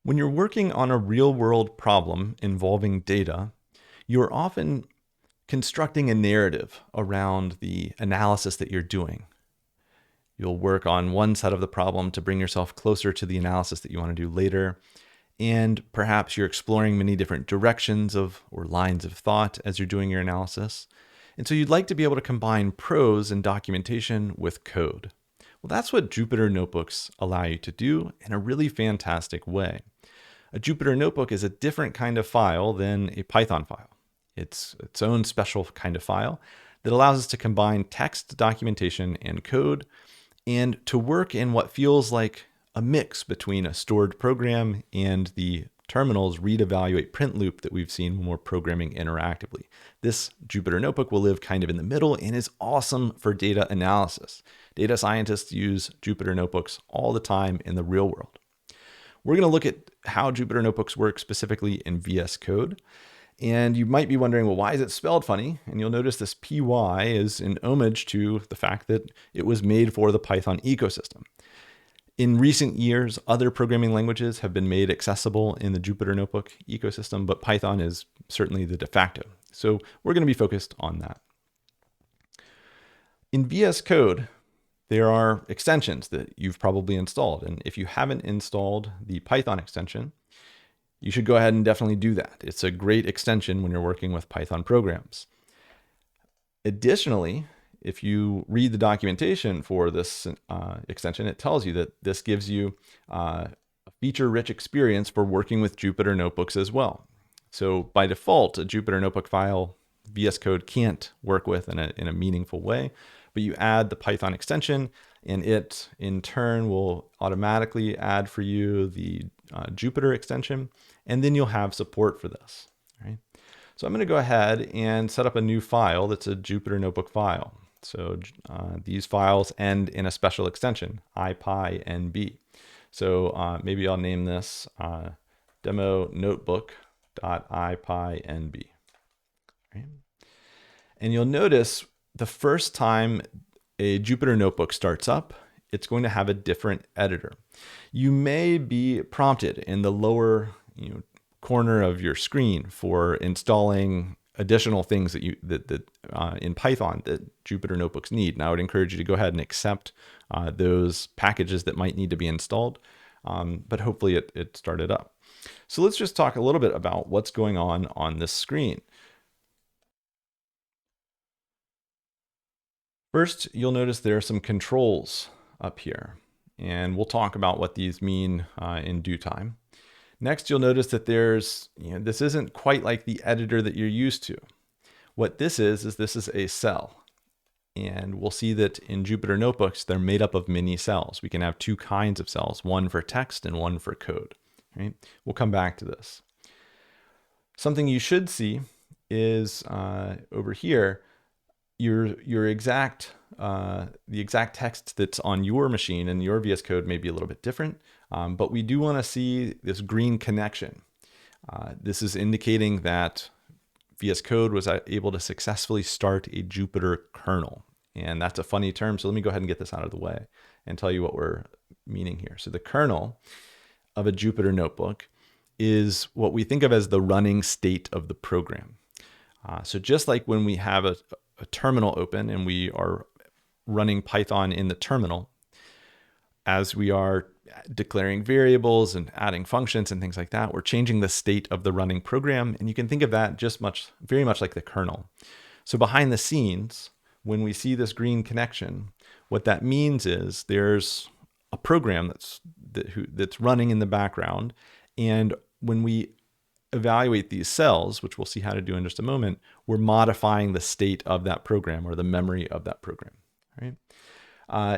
When you're working on a real-world problem involving data, you're often constructing a narrative around the analysis that you're doing. You'll work on one side of the problem to bring yourself closer to the analysis that you want to do later, and perhaps you're exploring many different directions or lines of thought as you're doing your analysis. And so you'd like to be able to combine prose and documentation with code. Well, that's what Jupyter Notebooks allow you to do in a really fantastic way. A Jupyter Notebook is a different kind of file than a Python file. It's its own special kind of file that allows us to combine text, documentation, and code, and to work in what feels like a mix between a stored program and the terminal's read, evaluate, print loop that we've seen when we're programming interactively. This Jupyter Notebook will live kind of in the middle and is awesome for data analysis. Data scientists use Jupyter Notebooks all the time in the real world. We're going to look at how Jupyter Notebooks work specifically in VS Code. And you might be wondering, well, why is it spelled funny? And you'll notice this PY is an homage to the fact that it was made for the Python ecosystem. In recent years, other programming languages have been made accessible in the Jupyter Notebook ecosystem, but Python is certainly the de facto. So we're going to be focused on that. In VS Code, there are extensions that you've probably installed. And if you haven't installed the Python extension, you should go ahead and definitely do that. It's a great extension when you're working with Python programs. Additionally, if you read the documentation for this extension, it tells you that this gives you a feature-rich experience for working with Jupyter Notebooks as well. So by default, a Jupyter Notebook file VS Code can't work with in a meaningful way, but you add the Python extension, and it in turn will automatically add for you the Jupyter extension, and then you'll have support for this. Right? So I'm going to go ahead and set up a new file that's a Jupyter Notebook file. So these files end in a special extension, IPyNB. So maybe I'll name this demo notebook.ipynb. Right? And you'll notice the first time a Jupyter Notebook starts up, it's going to have a different editor. You may be prompted in the lower corner of your screen for installing additional things that in Python that Jupyter Notebooks need. And I would encourage you to go ahead and accept those packages that might need to be installed, but hopefully it started up. So let's just talk a little bit about what's going on this screen. First, you'll notice there are some controls up here, and we'll talk about what these mean in due time. Next, you'll notice that this isn't quite like the editor that you're used to. What this is a cell. And we'll see that in Jupyter Notebooks, they're made up of many cells. We can have two kinds of cells, one for text and one for code. Right? We'll come back to this. Something you should see is over here, the exact text that's on your machine and your VS Code may be a little bit different, but we do want to see this green connection. This is indicating that VS Code was able to successfully start a Jupyter kernel. And that's a funny term, so let me go ahead and get this out of the way and tell you what we're meaning here. So the kernel of a Jupyter Notebook is what we think of as the running state of the program. So just like when we have a terminal open and we are running Python in the terminal, as we are declaring variables and adding functions and things like that, we're changing the state of the running program. And you can think of that very much like the kernel. So behind the scenes, when we see this green connection, what that means is there's a program that's running in the background. And when we evaluate these cells, which we'll see how to do in just a moment, we're modifying the state of that program or the memory of that program. Right?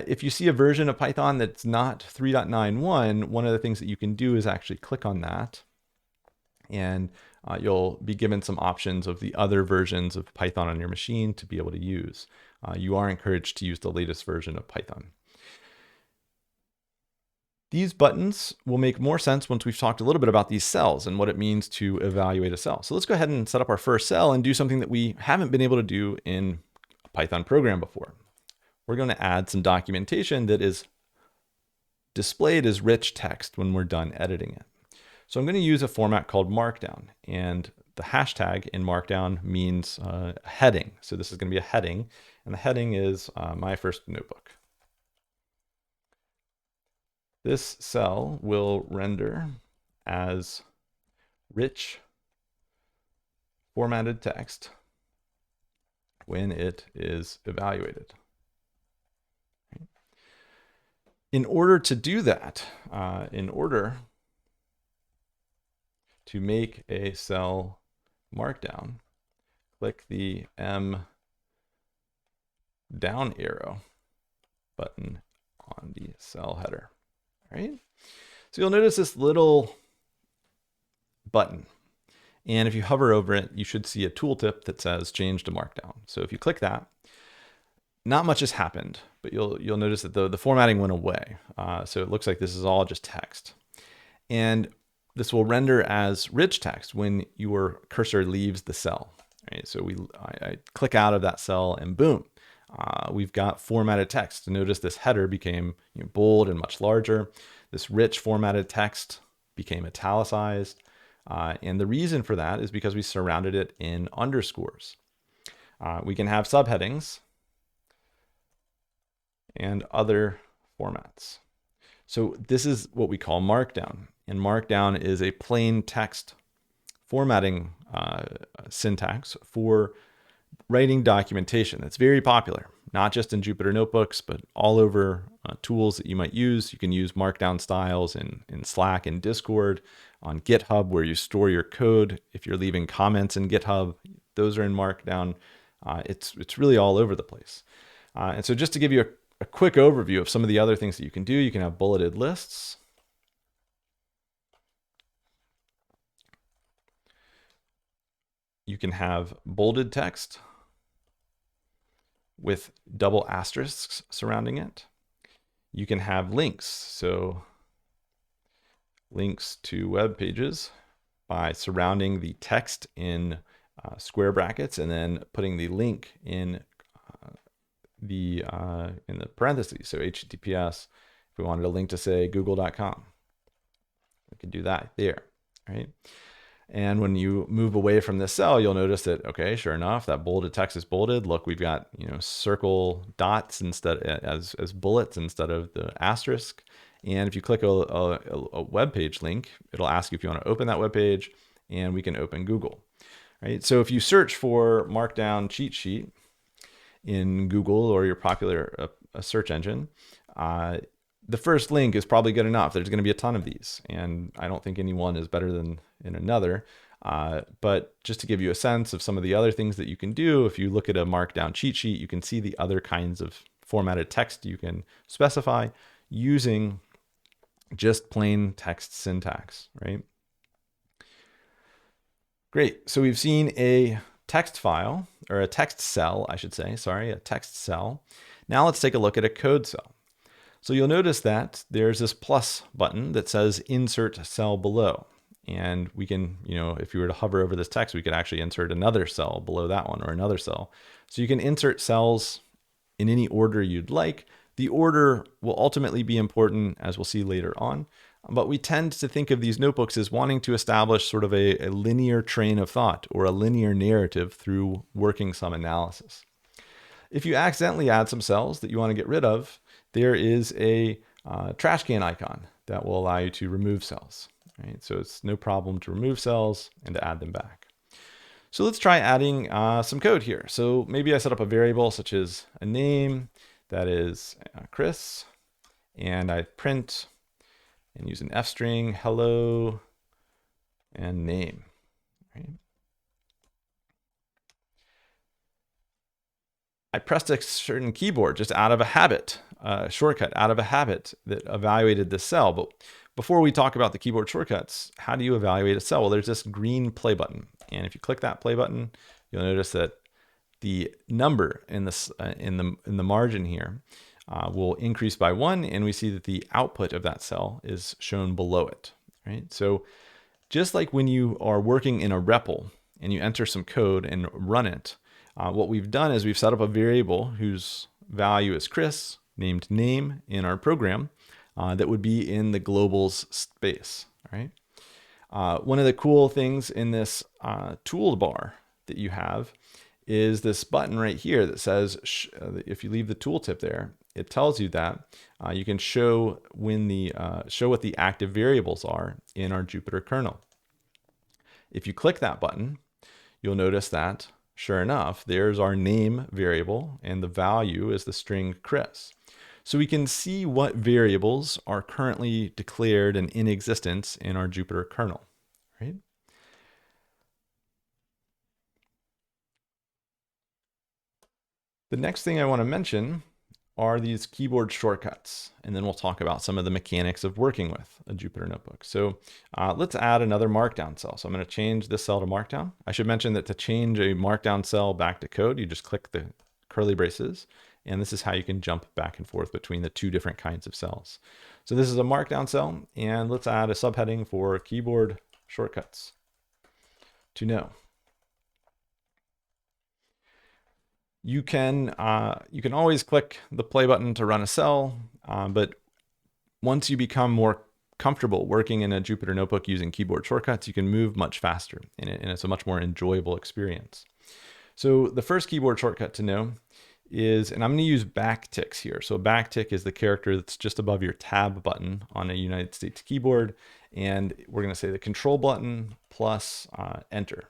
If you see a version of Python that's not 3.91, one of the things that you can do is actually click on that, and you'll be given some options of the other versions of Python on your machine to be able to use. You are encouraged to use the latest version of Python. These buttons will make more sense once we've talked a little bit about these cells and what it means to evaluate a cell. So let's go ahead and set up our first cell and do something that we haven't been able to do in a Python program before. We're going to add some documentation that is displayed as rich text when we're done editing it. So I'm going to use a format called Markdown, and the hashtag in Markdown means heading. So this is going to be a heading, and the heading is my first notebook. This cell will render as rich formatted text when it is evaluated. In order to do that, in order to make a cell Markdown, click the M down arrow button on the cell header. All right. So you'll notice this little button. And if you hover over it, you should see a tooltip that says change to Markdown. So if you click that, not much has happened, but you'll notice that the formatting went away. So it looks like this is all just text. And this will render as rich text when your cursor leaves the cell. Right? So I click out of that cell and boom, we've got formatted text. Notice this header became bold and much larger. This rich formatted text became italicized. And the reason for that is because we surrounded it in underscores. We can have subheadings and other formats. So this is what we call Markdown. And Markdown is a plain text formatting syntax for writing documentation. That's very popular, not just in Jupyter notebooks, but all over tools that you might use. You can use Markdown styles in Slack and Discord, on GitHub where you store your code. If you're leaving comments in GitHub, those are in Markdown. It's really all over the place. And so just to give you a quick overview of some of the other things that you can do, you can have bulleted lists. You can have bolded text with double asterisks surrounding it. You can have links, so links to web pages by surrounding the text in square brackets and then putting the link in the parentheses. So HTTPS, if we wanted a link to say google.com, we can do that there, right? And when you move away from this cell, you'll notice that, okay, sure enough, that bolded text is bolded. Look, we've got circle dots instead as bullets instead of the asterisk. And if you click a web page link, it'll ask you if you want to open that web page, and we can open Google, right? So if you search for Markdown cheat sheet in Google or your popular search engine, the first link is probably good enough. There's going to be a ton of these, and I don't think any one is better than in another. But just to give you a sense of some of the other things that you can do, if you look at a Markdown cheat sheet, you can see the other kinds of formatted text you can specify using just plain text syntax, right? Great. So we've seen a text file, or a text cell, I should say, sorry, a text cell. Now let's take a look at a code cell. So you'll notice that there's this plus button that says insert cell below. And we can, if you were to hover over this text, we could actually insert another cell below that one or another cell. So you can insert cells in any order you'd like. The order will ultimately be important, as we'll see later on. But we tend to think of these notebooks as wanting to establish sort of a linear train of thought or a linear narrative through working some analysis. If you accidentally add some cells that you want to get rid of, there is a trash can icon that will allow you to remove cells. Right? So it's no problem to remove cells and to add them back. So let's try adding some code here. So maybe I set up a variable such as a name that is Chris, and I print and use an F string, hello, and name. Right? I pressed a certain keyboard just out of a habit, shortcut out of a habit that evaluated this cell. But before we talk about the keyboard shortcuts, how do you evaluate a cell? Well, there's this green play button. And if you click that play button, you'll notice that the number in the margin here will increase by 1, and we see that the output of that cell is shown below it. Right? So just like when you are working in a REPL and you enter some code and run it, what we've done is we've set up a variable whose value is Chris, named name in our program, that would be in the globals space. Right? One of the cool things in this toolbar that you have is this button right here that says, if you leave the tooltip there, it tells you that you can show show what the active variables are in our Jupyter kernel. If you click that button, you'll notice that, sure enough, there's our name variable, and the value is the string Chris. So we can see what variables are currently declared and in existence in our Jupyter kernel, right? The next thing I want to mention are these keyboard shortcuts, and then we'll talk about some of the mechanics of working with a Jupyter notebook. So let's add another Markdown cell. So I'm going to change this cell to Markdown. I should mention that to change a Markdown cell back to code, you just click the curly braces, and this is how you can jump back and forth between the two different kinds of cells. So this is a Markdown cell, and let's add a subheading for keyboard shortcuts to know. You can always click the play button to run a cell, but once you become more comfortable working in a Jupyter notebook using keyboard shortcuts, you can move much faster, and it's a much more enjoyable experience. So the first keyboard shortcut to know is, and I'm going to use backticks here. So backtick is the character that's just above your tab button on a United States keyboard, and we're going to say the control button plus enter.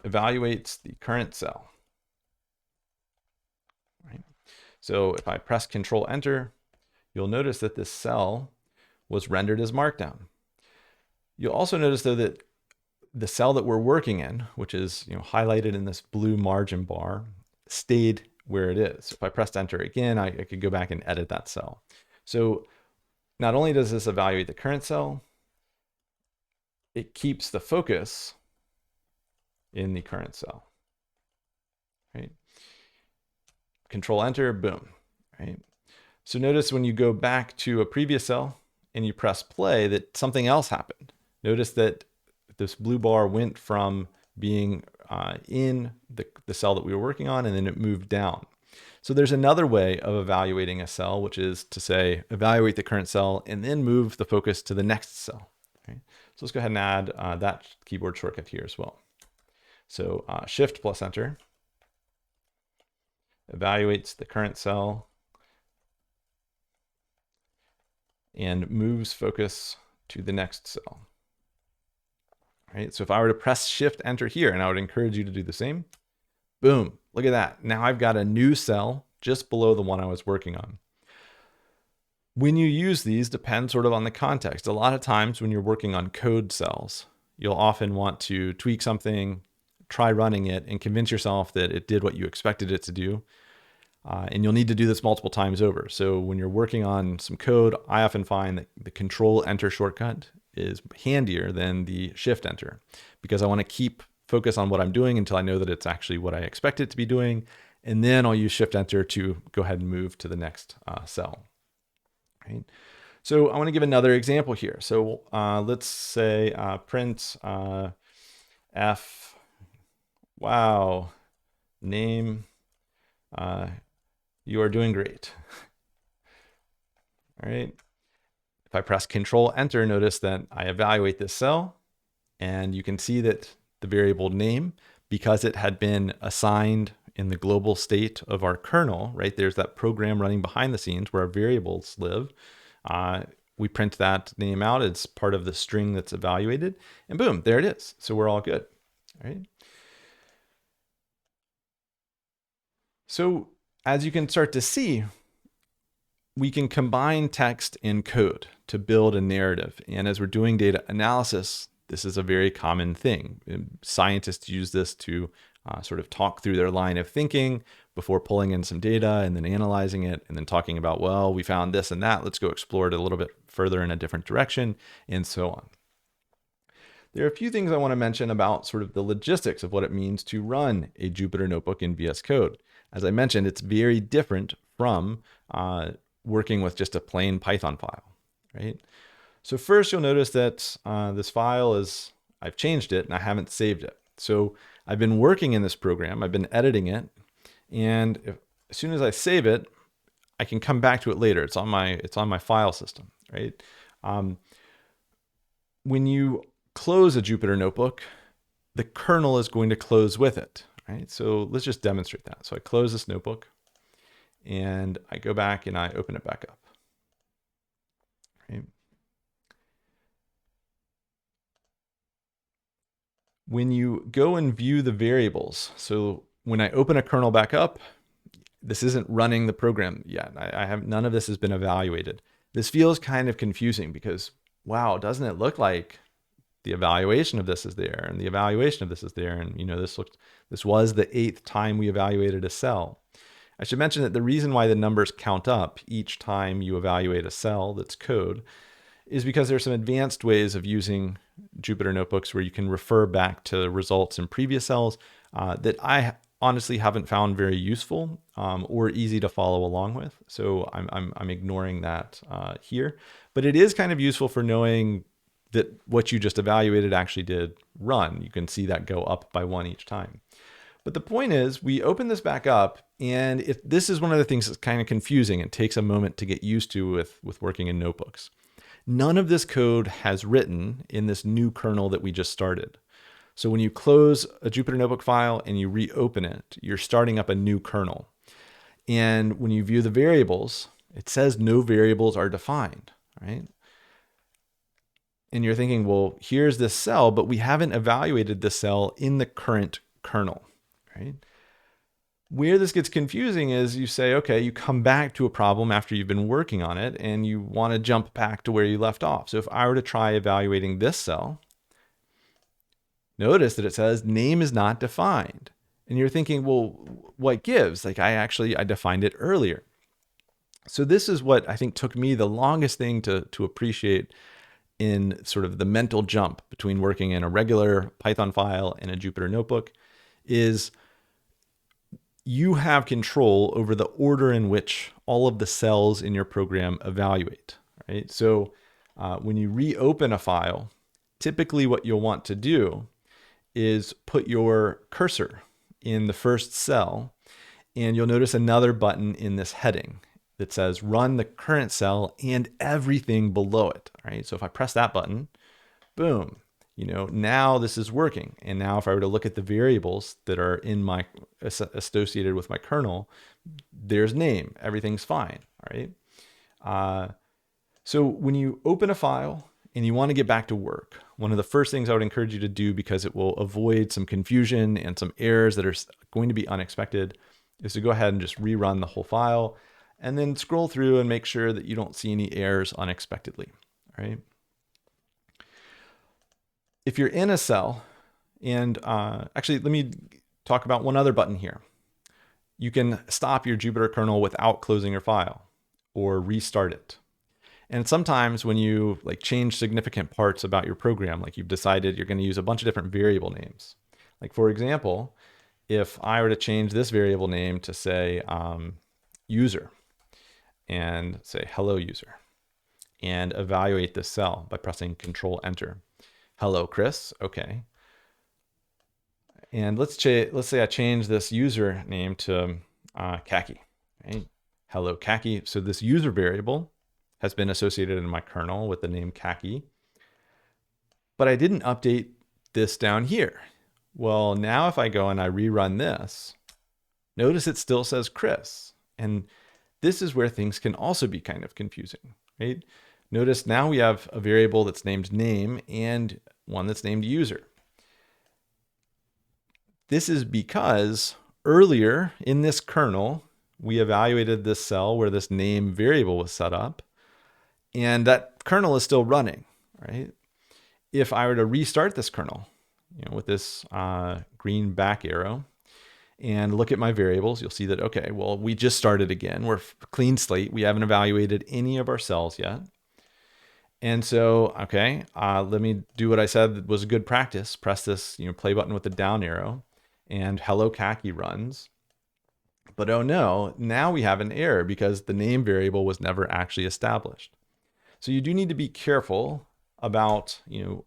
Evaluates the current cell. Right? So if I press Control Enter, you'll notice that this cell was rendered as Markdown. You'll also notice though that the cell that we're working in, which is highlighted in this blue margin bar, stayed where it is. If I pressed Enter again, I could go back and edit that cell. So not only does this evaluate the current cell, it keeps the focus in the current cell, right? Control Enter, boom, right? So notice when you go back to a previous cell and you press play that something else happened. Notice that this blue bar went from being in the cell that we were working on, and then it moved down. So there's another way of evaluating a cell, which is to say, evaluate the current cell and then move the focus to the next cell. Okay? So let's go ahead and add that keyboard shortcut here as well. So Shift plus Enter evaluates the current cell and moves focus to the next cell. Right? So if I were to press Shift Enter here, and I would encourage you to do the same, boom, look at that. Now I've got a new cell just below the one I was working on. When you use these depends sort of on the context. A lot of times when you're working on code cells, you'll often want to tweak something, try running it, and convince yourself that it did what you expected it to do. And you'll need to do this multiple times over. So when you're working on some code, I often find that the Control Enter shortcut is handier than the Shift Enter, because I want to keep focus on what I'm doing until I know that it's actually what I expect it to be doing. And then I'll use Shift Enter to go ahead and move to the next cell. Right? So I want to give another example here. So let's say print F. Wow, name, you are doing great. All right. If I press Control Enter, notice that I evaluate this cell, and you can see that the variable name, because it had been assigned in the global state of our kernel, right? There's that program running behind the scenes where our variables live. We print that name out as part of the string that's evaluated, and boom, there it is. So we're all good, all right? So as you can start to see, we can combine text and code to build a narrative. And as we're doing data analysis, this is a very common thing. Scientists use this to sort of talk through their line of thinking before pulling in some data and then analyzing it and then talking about, well, we found this and that, let's go explore it a little bit further in a different direction, and so on. There are a few things I want to mention about sort of the logistics of what it means to run a Jupyter notebook in VS Code. As I mentioned, it's very different from working with just a plain Python file, right? So first you'll notice that this file I've changed it and I haven't saved it. So I've been working in this program, I've been editing it, and as soon as I save it, I can come back to it later. It's on my file system, right? when you close a Jupyter notebook, the kernel is going to close with it, right? So let's just demonstrate that. So I close this notebook and I go back and I open it back up, right? When you go and view the variables, so when I open a kernel back up, this isn't running the program yet. I have none of this has been evaluated. This feels kind of confusing because, wow, doesn't it look like the evaluation of this is there and the evaluation of this is there, and this was the 8th time we evaluated a cell. I should mention that the reason why the numbers count up each time you evaluate a cell that's code is because there's some advanced ways of using Jupyter notebooks where you can refer back to results in previous cells that I honestly haven't found very useful or easy to follow along with. So I'm ignoring that here. But it is kind of useful for knowing that what you just evaluated actually did run. You can see that go up by 1 each time. But the point is, we open this back up, and this is one of the things that's kind of confusing and takes a moment to get used to with working in notebooks. None of this code has written in this new kernel that we just started. So when you close a Jupyter Notebook file and you reopen it, you're starting up a new kernel. And when you view the variables, it says no variables are defined, right? And you're thinking, well, here's this cell, but we haven't evaluated the cell in the current kernel, right? Where this gets confusing is you say, okay, you come back to a problem after you've been working on it and you want to jump back to where you left off. So if I were to try evaluating this cell, notice that it says name is not defined. And you're thinking, well, what gives? Like I defined it earlier. So this is what I think took me the longest thing to appreciate in sort of the mental jump between working in a regular Python file and a Jupyter notebook is you have control over the order in which all of the cells in your program evaluate, right? So when you reopen a file, typically what you'll want to do is put your cursor in the first cell, and you'll notice another button in this heading that says run the current cell and everything below it, right? So if I press that button, boom, now this is working. And now if I were to look at the variables that are in my associated with my kernel, there's name, everything's fine, all right? So when you open a file and you want to get back to work, one of the first things I would encourage you to do, because it will avoid some confusion and some errors that are going to be unexpected, is to go ahead and just rerun the whole file and then scroll through and make sure that you don't see any errors unexpectedly, all right? If you're in a cell, and actually, let me talk about one other button here. You can stop your Jupyter kernel without closing your file or restart it. And sometimes when you change significant parts about your program, like you've decided you're going to use a bunch of different variable names. Like for example, if I were to change this variable name to say user and say hello user and evaluate this cell by pressing Control Enter. Hello, Chris. Okay. And let's say I change this user name to khaki. Right? Hello, khaki. So this user variable has been associated in my kernel with the name khaki, but I didn't update this down here. Well, now if I go and I rerun this, notice it still says Chris. And this is where things can also be kind of confusing, right? Notice now we have a variable that's named name and one that's named user. This is because earlier in this kernel, we evaluated this cell where this name variable was set up, and that kernel is still running, right? If I were to restart this kernel, with this green back arrow, and look at my variables, you'll see that, okay, well, we just started again. We're clean slate. We haven't evaluated any of our cells yet. And so, okay, let me do what I said was a good practice. Press this play button with the down arrow, and hello khaki runs. But oh no, now we have an error because the name variable was never actually established. So you do need to be careful about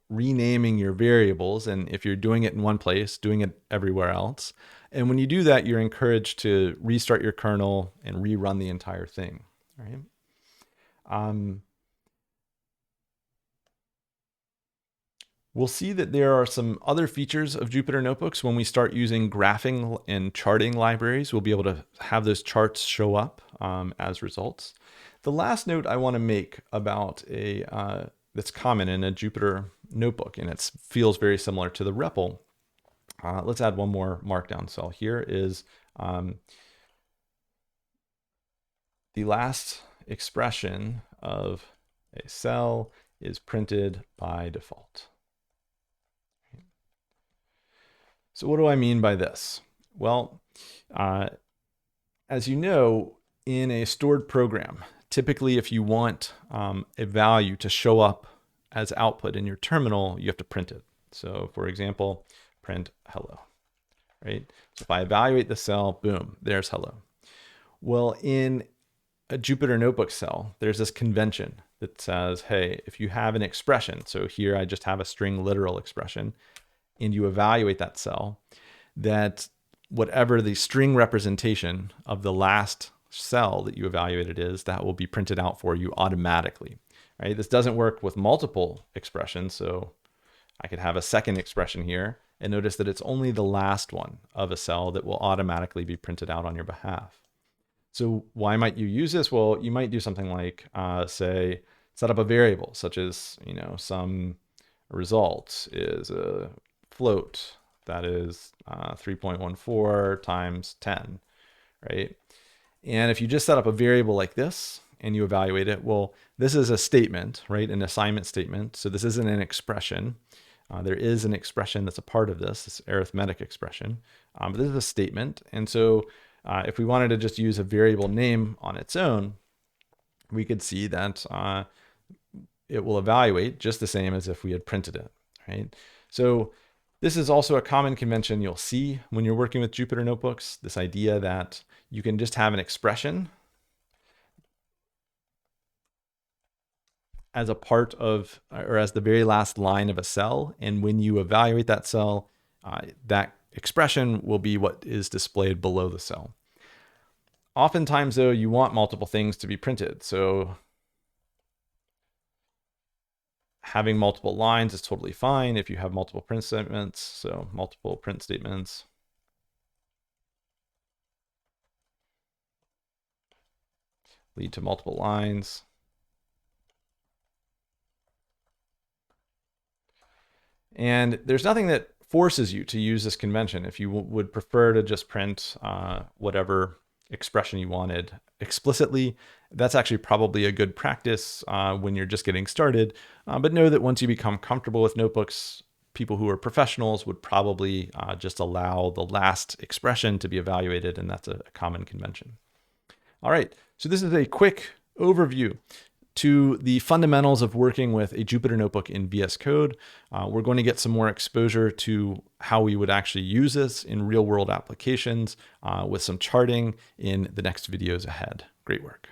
renaming your variables, and if you're doing it in one place, doing it everywhere else. And when you do that, you're encouraged to restart your kernel and rerun the entire thing, right? We'll see that there are some other features of Jupyter Notebooks. When we start using graphing and charting libraries, we'll be able to have those charts show up as results. The last note I want to make about that's common in a Jupyter Notebook, and it feels very similar to the REPL. Let's add one more Markdown cell. Here is the last expression of a cell is printed by default. So what do I mean by this? Well, as you know, in a stored program, typically if you want a value to show up as output in your terminal, you have to print it. So for example, print hello, right? So if I evaluate the cell, boom, there's hello. Well, in a Jupyter Notebook cell, there's this convention that says, hey, if you have an expression, so here I just have a string literal expression, and you evaluate that cell, that whatever the string representation of the last cell that you evaluated is, that will be printed out for you automatically, right? This doesn't work with multiple expressions, so I could have a second expression here, and notice that it's only the last one of a cell that will automatically be printed out on your behalf. So why might you use this? Well, you might do something like, say, set up a variable, such as, some result is a float that is 3.14 times 10, right? And if you just set up a variable like this and you evaluate it, well, this is a statement, right? An assignment statement. So this isn't an expression. There is an expression that's a part of this arithmetic expression, but this is a statement. And so if we wanted to just use a variable name on its own, we could see that it will evaluate just the same as if we had printed it, right? So this is also a common convention you'll see when you're working with Jupyter Notebooks, this idea that you can just have an expression as a part of, or as the very last line of a cell. And when you evaluate that cell, that expression will be what is displayed below the cell. Oftentimes though, you want multiple things to be printed. So having multiple lines is totally fine if you have multiple print statements. So multiple print statements. Lead to multiple lines. And there's nothing that forces you to use this convention. If you would prefer to just print whatever expression you wanted explicitly, that's actually probably a good practice when you're just getting started. But know that once you become comfortable with notebooks, people who are professionals would probably just allow the last expression to be evaluated, and that's a common convention. All right, so this is a quick overview to the fundamentals of working with a Jupyter Notebook in VS Code. We're going to get some more exposure to how we would actually use this in real world applications with some charting in the next videos ahead. Great work.